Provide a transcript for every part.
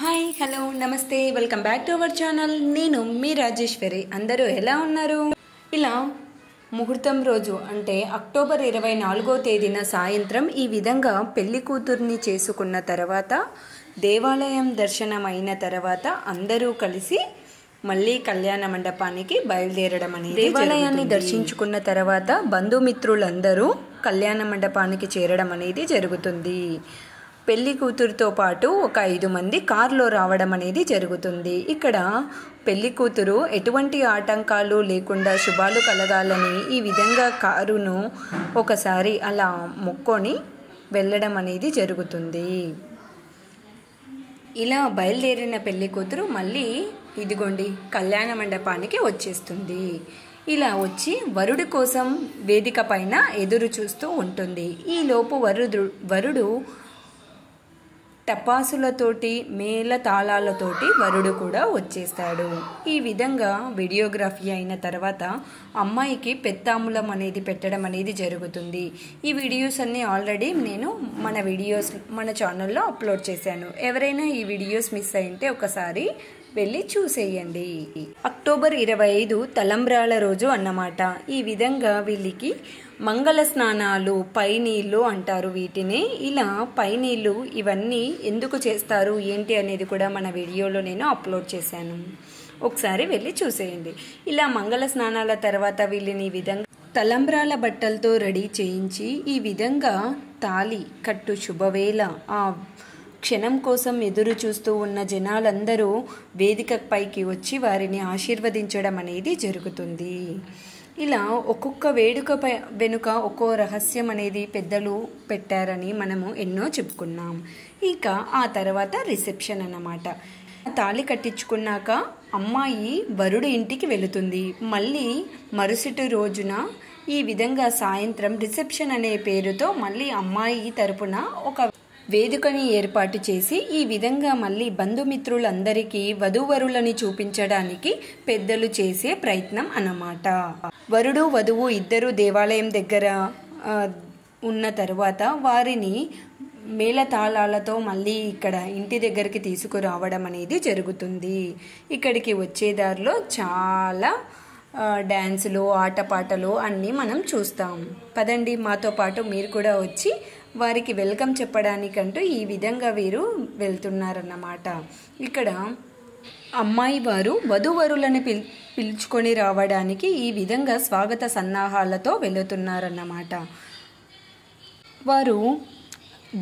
Hi hello నమస్తే welcome back to our channel. నేను మీ రాజేశ్వరి. అందరూ ఎలా ఉన్నారు? ఇలా ముహూర్తం రోజు అంటే అక్టోబర్ 24వ తేదీన సాయంత్రం ఈ విధంగా పెళ్లి కూతుర్ని చేసుకున్న తర్వాత దేవాలయం దర్శనం అయిన తర్వాత అందరూ కలిసి మళ్ళీ కళ్యాణ మండపానికి బయలుదేరడం అనేది దేవాలయాన్ని దర్శించుకున్న తర్వాత బంధుమిత్రులందరూ కళ్యాణ మండపానికి చేరడం అనేది జరుగుతుంది. పెళ్లి కూతురుతో పాటు ఒక 5 మంది కారులో రావడం అనేది జరుగుతుంది. ఇక్కడ పెళ్లి కూతురు ఎటువంటి ఆటంకాలు లేకుండా శుభాలు కలగాలని ఈ విధంగా కారును ఒకసారి అలా మొక్కొని వెళ్ళడం అనేది జరుగుతుంది. ఇలా బయలుదేరిన పెళ్లి కూతురు మళ్ళీ ఇదిగోండి కళ్యాణ మండపానికి వచ్చేస్తుంది. ఇలా వచ్చి వరుడి కోసం వేదిక పైన ఎదురు చూస్తూ ఉంటుంది. ఈలోపు వరుడు టపాసులతోటి మేళ తాళాలతోటి వరుడు కూడా వచ్చేస్తాడు. ఈ విధంగా వీడియోగ్రఫీ అయిన తర్వాత అమ్మాయికి పెత్తాంబూలం అనేది పెట్టడం అనేది జరుగుతుంది. ఈ వీడియోస్ అన్నీ ఆల్రెడీ నేను మన ఛానల్లో అప్లోడ్ చేశాను. ఎవరైనా ఈ వీడియోస్ మిస్ అయింటే ఒకసారి వెళ్ళి చూసేయండి. అక్టోబర్ 25 తలంబ్రాల రోజు అన్నమాట. ఈ విధంగా వీళ్ళకి మంగళ స్నానాలు, పైనీళ్ళు అంటారు వీటిని. ఇలా పైనీళ్ళు ఇవన్నీ ఎందుకు చేస్తారు ఏంటి అనేది కూడా మన వీడియోలో నేను అప్లోడ్ చేశాను. ఒకసారి వెళ్ళి చూసేయండి. ఇలా మంగళ స్నానాల తర్వాత వీళ్ళని ఈ విధంగా తలంబ్రాల బట్టలతో రెడీ చేయించి ఈ విధంగా తాళి కట్టు శుభవేళ ఆ క్షణం కోసం ఎదురు చూస్తూ ఉన్న జనాలందరూ వేదిక పైకి వచ్చి వారిని ఆశీర్వదించడం అనేది జరుగుతుంది. ఇలా ఒక్కొక్క వేడుక వెనుక ఒక్కో రహస్యం అనేది పెద్దలు పెట్టారని మనము ఎన్నో చెప్పుకున్నాం. ఇక ఆ తర్వాత రిసెప్షన్ అన్నమాట. తాళి కట్టించుకున్నాక అమ్మాయి వరుడు ఇంటికి వెళుతుంది. మళ్ళీ మరుసటి రోజున ఈ విధంగా సాయంత్రం రిసెప్షన్ అనే పేరుతో మళ్ళీ అమ్మాయి తరపున ఒక వేదికని ఏర్పాటు చేసి ఈ విధంగా మళ్ళీ బంధుమిత్రులందరికీ వధూవరులని చూపించడానికి పెద్దలు చేసే ప్రయత్నం అన్నమాట. వరుడు వధువు ఇద్దరు దేవాలయం దగ్గర ఉన్న తర్వాత వారిని మేళతాళాలతో మళ్ళీ ఇక్కడ ఇంటి దగ్గరికి తీసుకురావడం అనేది జరుగుతుంది. ఇక్కడికి వచ్చేదారిలో చాలా డ్యాన్సులు, ఆటపాటలు అన్నీ మనం చూస్తాం. పదండి మాతో పాటు మీరు కూడా వచ్చి వారికి వెల్కమ్ చెప్పడానికంటూ ఈ విధంగా వీరు వెళ్తున్నారన్నమాట. ఇక్కడ అమ్మాయి వారు వధూవరులను పిలుచుకొని రావడానికి ఈ విధంగా స్వాగత సన్నాహాలతో వెళుతున్నారన్నమాట. వారు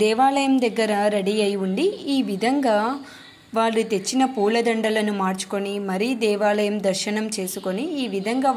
దేవాలయం దగ్గర రెడీ అయి ఉండి ఈ విధంగా వాళ్ళు తెచ్చిన పూలదండలను మార్చుకొని మరీ దేవాలయం దర్శనం చేసుకొని ఈ విధంగా